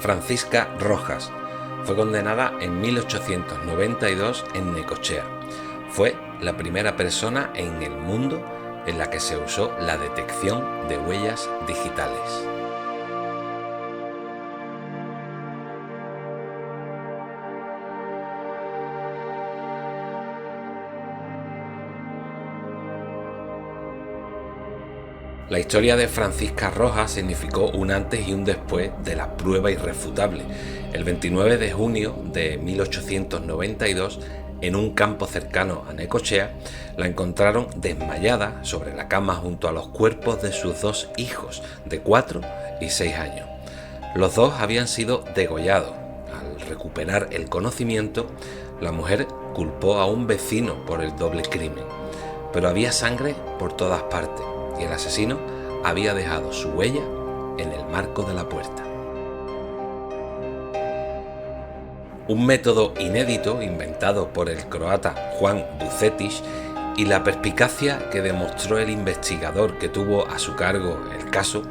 Francisca Rojas. Fue condenada en 1892 en Necochea. Fue la primera persona en el mundo en la que se usó la detección de huellas digitales. La historia de Francisca Rojas significó un antes y un después de la prueba irrefutable. El 29 de junio de 1892, en un campo cercano a Necochea, la encontraron desmayada sobre la cama junto a los cuerpos de sus dos hijos, de 4 y 6 años. Los dos habían sido degollados. Al recuperar el conocimiento, la mujer culpó a un vecino por el doble crimen. Pero había sangre por todas partes y el asesino había dejado su huella en el marco de la puerta. Un método inédito inventado por el croata Juan Bucetich y la perspicacia que demostró el investigador que tuvo a su cargo el caso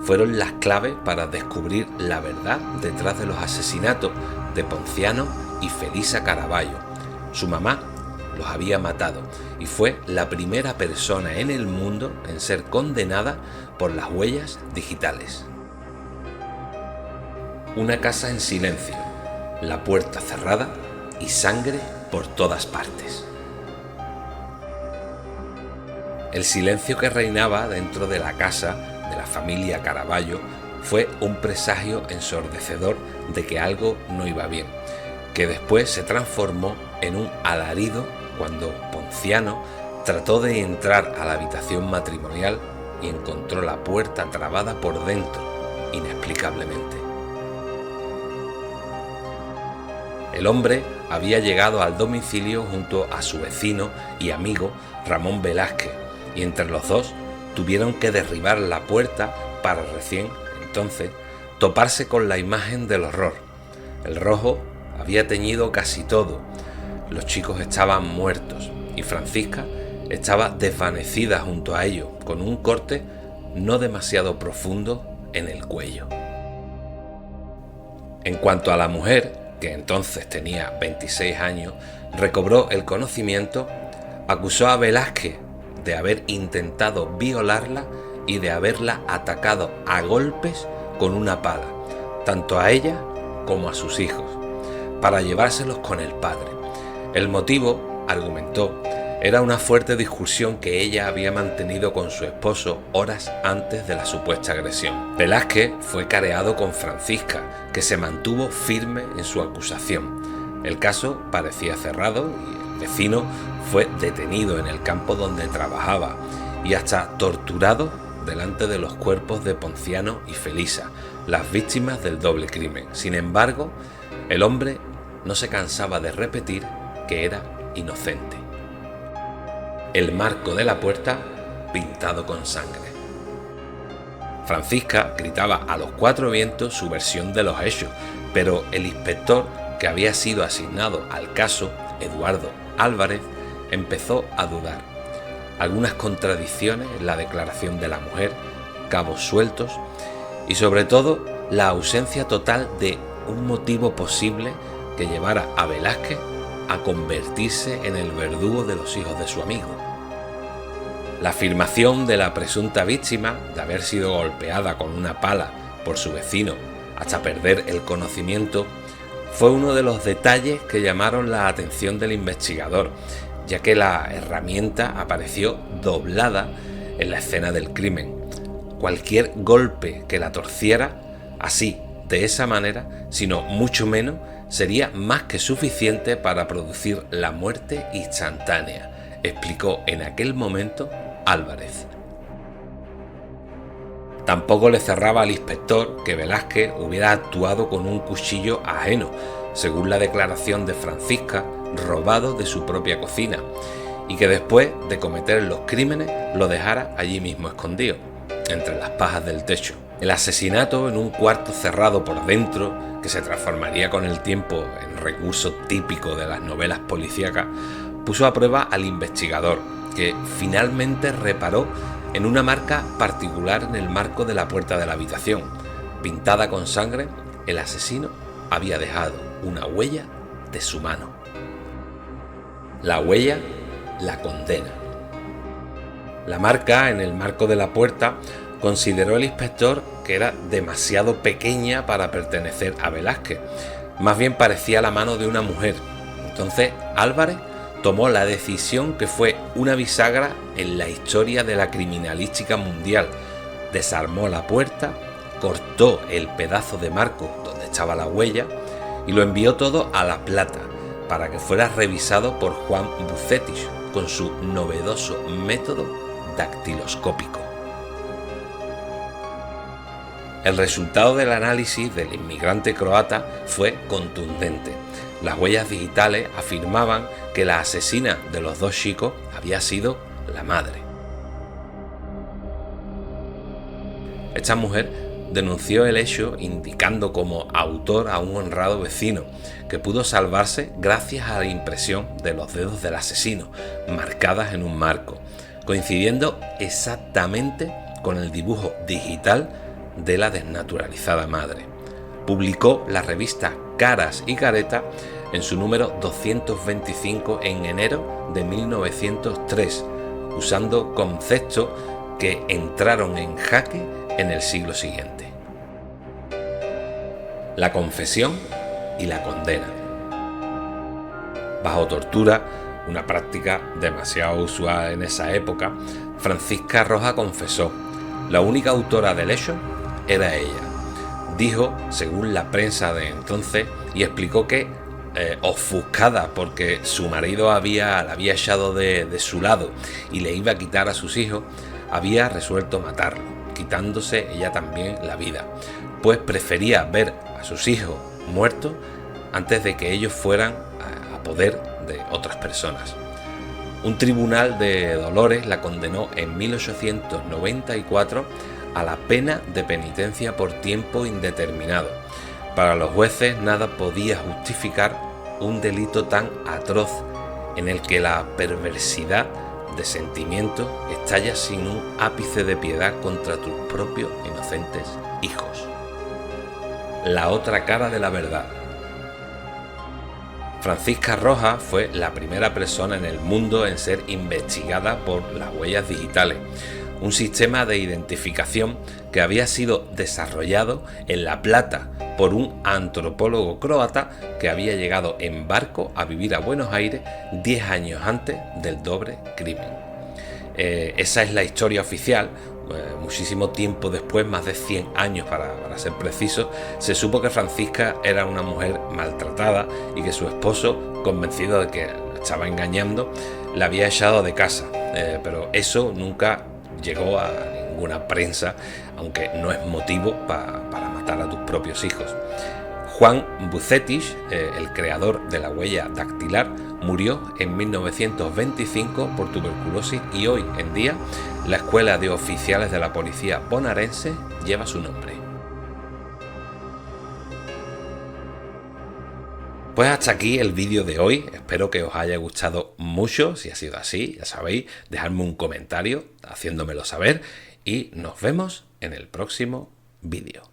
fueron las claves para descubrir la verdad detrás de los asesinatos de Ponciano y Felisa Caraballo. Su mamá los había matado y fue la primera persona en el mundo en ser condenada por las huellas digitales. Una casa en silencio, la puerta cerrada y sangre por todas partes. El silencio que reinaba dentro de la casa de la familia Caraballo fue un presagio ensordecedor de que algo no iba bien, que después se transformó en un alarido cuando Ponciano trató de entrar a la habitación matrimonial y encontró la puerta trabada por dentro, inexplicablemente. El hombre había llegado al domicilio junto a su vecino y amigo Ramón Velázquez, y entre los dos tuvieron que derribar la puerta para recién entonces toparse con la imagen del horror. El rojo había teñido casi todo. Los chicos estaban muertos y Francisca estaba desvanecida junto a ellos, con un corte no demasiado profundo en el cuello. En cuanto a la mujer, que entonces tenía 26 años, recobró el conocimiento, acusó a Velázquez de haber intentado violarla y de haberla atacado a golpes con una pala, tanto a ella como a sus hijos, para llevárselos con el padre. El motivo, argumentó, era una fuerte discusión que ella había mantenido con su esposo horas antes de la supuesta agresión. Velázquez fue careado con Francisca, que se mantuvo firme en su acusación. El caso parecía cerrado y el vecino fue detenido en el campo donde trabajaba y hasta torturado delante de los cuerpos de Ponciano y Felisa, las víctimas del doble crimen. Sin embargo, el hombre no se cansaba de repetir que era inocente. El marco de la puerta pintado con sangre. Francisca gritaba a los cuatro vientos su versión de los hechos, pero el inspector que había sido asignado al caso, Eduardo Álvarez, empezó a dudar. Algunas contradicciones en la declaración de la mujer, cabos sueltos y sobre todo la ausencia total de un motivo posible que llevara a Velázquez a convertirse en el verdugo de los hijos de su amigo. La afirmación de la presunta víctima de haber sido golpeada con una pala por su vecino hasta perder el conocimiento fue uno de los detalles que llamaron la atención del investigador, ya que la herramienta apareció doblada en la escena del crimen. Cualquier golpe que la torciera, así, de esa manera, sino mucho menos, sería más que suficiente para producir la muerte instantánea, explicó en aquel momento Álvarez. Tampoco le cerraba al inspector que Velázquez hubiera actuado con un cuchillo ajeno, según la declaración de Francisca, robado de su propia cocina, y que después de cometer los crímenes lo dejara allí mismo escondido, entre las pajas del techo. El asesinato en un cuarto cerrado por dentro, que se transformaría con el tiempo en recurso típico de las novelas policíacas, puso a prueba al investigador, que finalmente reparó en una marca particular en el marco de la puerta de la habitación, pintada con sangre el asesino había dejado una huella de su mano. La huella, la condena. La marca en el marco de la puerta consideró el inspector que era demasiado pequeña para pertenecer a Velázquez. Más bien parecía la mano de una mujer. Entonces Álvarez tomó la decisión que fue una bisagra en la historia de la criminalística mundial. Desarmó la puerta, cortó el pedazo de marco donde estaba la huella y lo envió todo a La Plata para que fuera revisado por Juan Bucetich con su novedoso método dactiloscópico. El resultado del análisis del inmigrante croata fue contundente. Las huellas digitales afirmaban que la asesina de los dos chicos había sido la madre. Esta mujer denunció el hecho indicando como autor a un honrado vecino que pudo salvarse gracias a la impresión de los dedos del asesino marcadas en un marco, coincidiendo exactamente con el dibujo digital de la desnaturalizada madre. Publicó la revista Caras y Caretas en su número 225 en enero de 1903, usando conceptos que entraron en jaque en el siglo siguiente. La confesión y la condena. Bajo tortura, una práctica demasiado usual en esa época, Francisca Roja confesó. La única autora del hecho era ella. Dijo, según la prensa de entonces, y explicó que, ofuscada porque su marido la había echado de su lado y le iba a quitar a sus hijos, había resuelto matarlo, quitándose ella también la vida, pues prefería ver a sus hijos muertos antes de que ellos fueran a poder de otras personas. Un tribunal de Dolores la condenó en 1894 a la pena de penitencia por tiempo indeterminado. Para los jueces nada podía justificar un delito tan atroz en el que la perversidad de sentimientos estalla sin un ápice de piedad contra tus propios inocentes hijos. La otra cara de la verdad. Francisca Roja fue la primera persona en el mundo en ser investigada por las huellas digitales, un sistema de identificación que había sido desarrollado en La Plata por un antropólogo croata que había llegado en barco a vivir a Buenos Aires 10 años antes del doble crimen. Esa es la historia oficial. Muchísimo tiempo después, más de 100 años para ser preciso, se supo que Francisca era una mujer maltratada y que su esposo, convencido de que la estaba engañando, la había echado de casa, pero eso nunca llegó a ninguna prensa, aunque no es motivo para matar a tus propios hijos. Juan Bucetich, el creador de la huella dactilar, murió en 1925 por tuberculosis y hoy en día la Escuela de Oficiales de la Policía Bonaerense lleva su nombre. Pues hasta aquí el vídeo de hoy, espero que os haya gustado mucho. Si ha sido así, ya sabéis, dejadme un comentario haciéndomelo saber y nos vemos en el próximo vídeo.